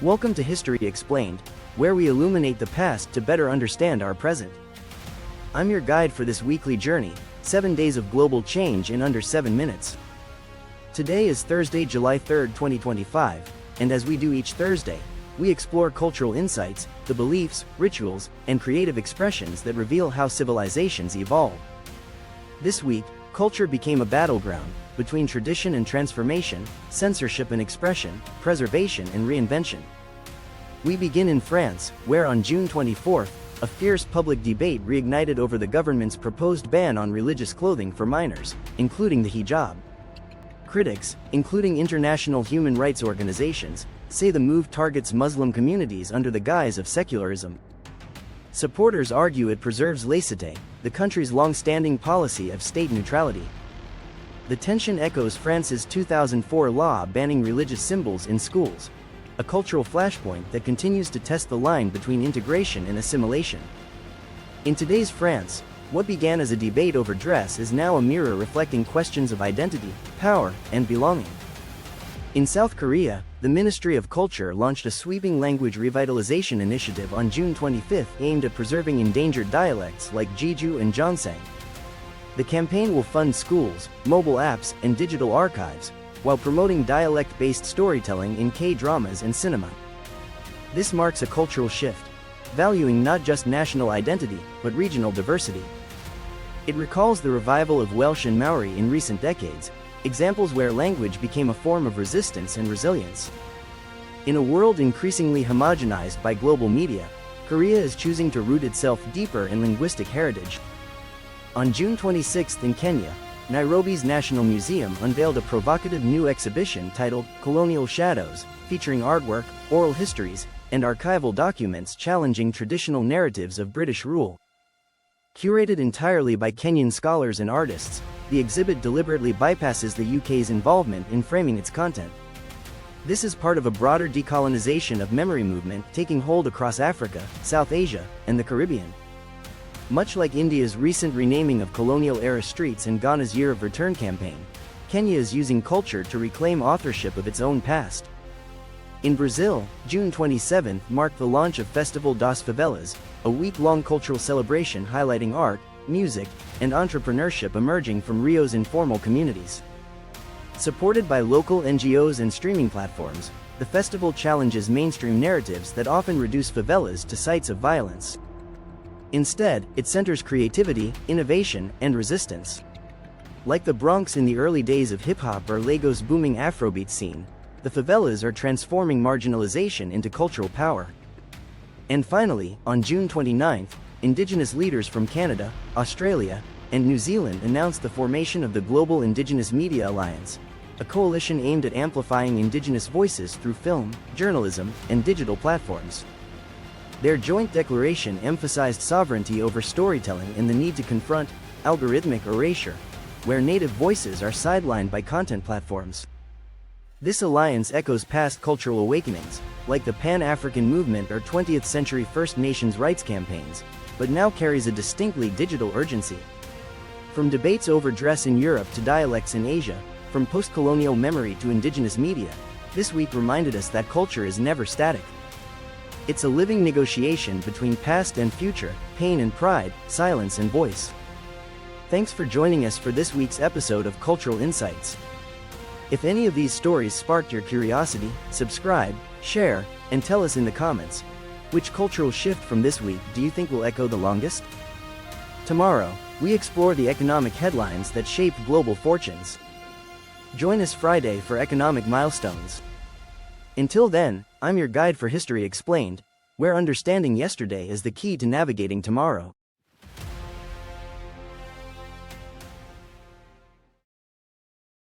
Welcome to History Explained, where we illuminate the past to better understand our present. I'm your guide for this weekly journey, 7 days of global change in under 7 minutes. Today is Thursday, July 3rd, 2025, and as we do each Thursday, we explore cultural insights, the beliefs, rituals, and creative expressions that reveal how civilizations evolve. This week, culture became a battleground between tradition and transformation, censorship and expression, preservation and reinvention. We begin in France, where on June 24th, a fierce public debate reignited over the government's proposed ban on religious clothing for minors, including the hijab. Critics, including international human rights organizations, say the move targets Muslim communities under the guise of secularism. Supporters argue it preserves laïcité, the country's long-standing policy of state neutrality. The tension echoes France's 2004 law banning religious symbols in schools, a cultural flashpoint that continues to test the line between integration and assimilation. In today's France, what began as a debate over dress is now a mirror reflecting questions of identity, power, and belonging. In South Korea, the Ministry of Culture launched a sweeping language revitalization initiative on June 25 aimed at preserving endangered dialects like Jeju and Jeonsang. The campaign will fund schools, mobile apps, and digital archives, while promoting dialect-based storytelling in K-dramas and cinema. This marks a cultural shift, valuing not just national identity, but regional diversity. It recalls the revival of Welsh and Maori in recent decades, examples where language became a form of resistance and resilience. In a world increasingly homogenized by global media, Korea is choosing to root itself deeper in linguistic heritage. On June 26 in Kenya, Nairobi's National Museum unveiled a provocative new exhibition titled Colonial Shadows, featuring artwork, oral histories, and archival documents challenging traditional narratives of British rule. Curated entirely by Kenyan scholars and artists, the exhibit deliberately bypasses the UK's involvement in framing its content. This is part of a broader decolonization of memory movement taking hold across Africa, South Asia, and the Caribbean. Much like India's recent renaming of colonial-era streets and Ghana's Year of Return campaign, Kenya is using culture to reclaim authorship of its own past. In Brazil, June 27 marked the launch of Festival das Favelas, a week-long cultural celebration highlighting art, music, and entrepreneurship emerging from Rio's informal communities. Supported by local NGOs and streaming platforms, the festival challenges mainstream narratives that often reduce favelas to sites of violence. Instead, it centers creativity, innovation, and resistance. Like the Bronx in the early days of hip-hop or Lagos' booming Afrobeat scene, the favelas are transforming marginalization into cultural power. And finally, on June 29, Indigenous leaders from Canada, Australia, and New Zealand announced the formation of the Global Indigenous Media Alliance, a coalition aimed at amplifying Indigenous voices through film, journalism, and digital platforms. Their joint declaration emphasized sovereignty over storytelling and the need to confront algorithmic erasure, where native voices are sidelined by content platforms. This alliance echoes past cultural awakenings, like the Pan-African movement or 20th century First Nations rights campaigns, but now carries a distinctly digital urgency. From debates over dress in Europe to dialects in Asia, from post-colonial memory to indigenous media, this week reminded us that culture is never static. It's a living negotiation between past and future, pain and pride, silence and voice. Thanks for joining us for this week's episode of Cultural Insights. If any of these stories sparked your curiosity, subscribe, share, and tell us in the comments. Which cultural shift from this week do you think will echo the longest? Tomorrow, we explore the economic headlines that shape global fortunes. Join us Friday for economic milestones. Until then, I'm your guide for History Explained, where understanding yesterday is the key to navigating tomorrow.